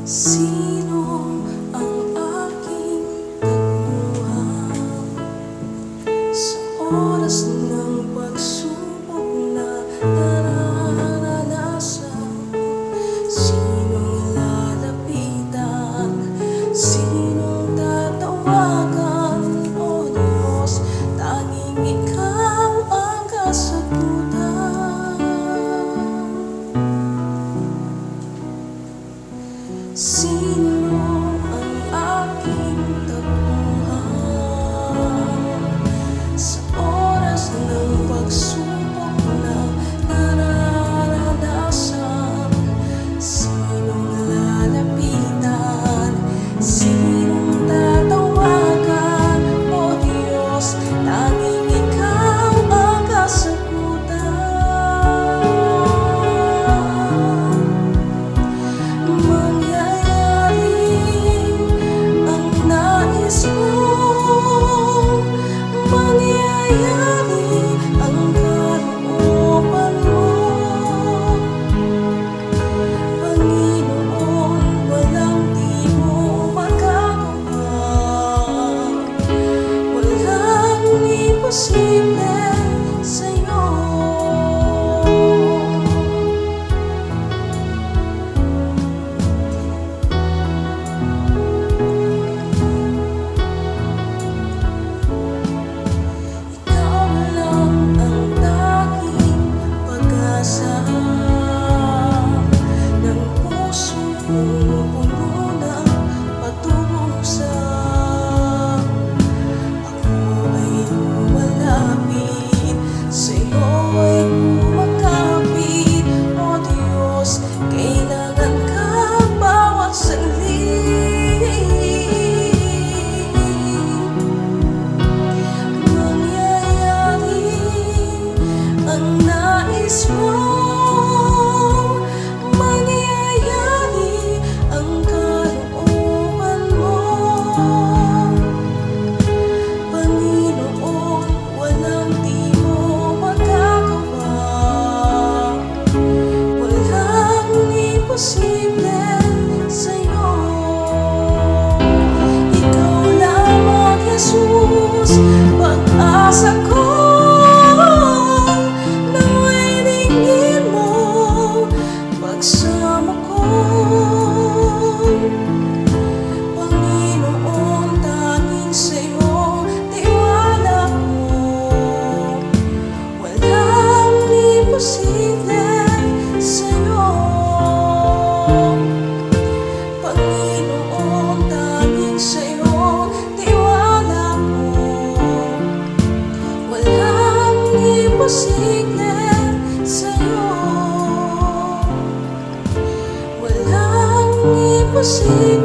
Sino ang aking tagpuan sa oras ng pagsubok na nararanasan? Sinong lalapitan? Sinong tatawagan? O Diyos, tanging Ikaw ang kasagutan. Sino ang aking tagpuan sa oras ng pagsubok na nararanasan? Sinong lalapitan? Sinong tatawagan? O Diyos, tanging Ikaw ang kasagutan. Imposible sa'yo. Ikaw lang ang tanging pag-asa ng puso kong puno ng pag-uusap. Sa'yo ay kumakapit, O Diyos, kailangan ka bawat saglit. Mangyayari ang nais mo, mangyayari ang kalooban mo. Panginoon, walang imposible sa'yo. Ikaw lamang, Jesus, pag-asa ko. Nawa'y dinggin mo pagsama ko. Panginoon, tanging sa'yo tiwala ko. Walang imposible sa'yo. Panginoon, tanging sa'yo tiwala ko. Walang imposible sa'yo. Walang imposible.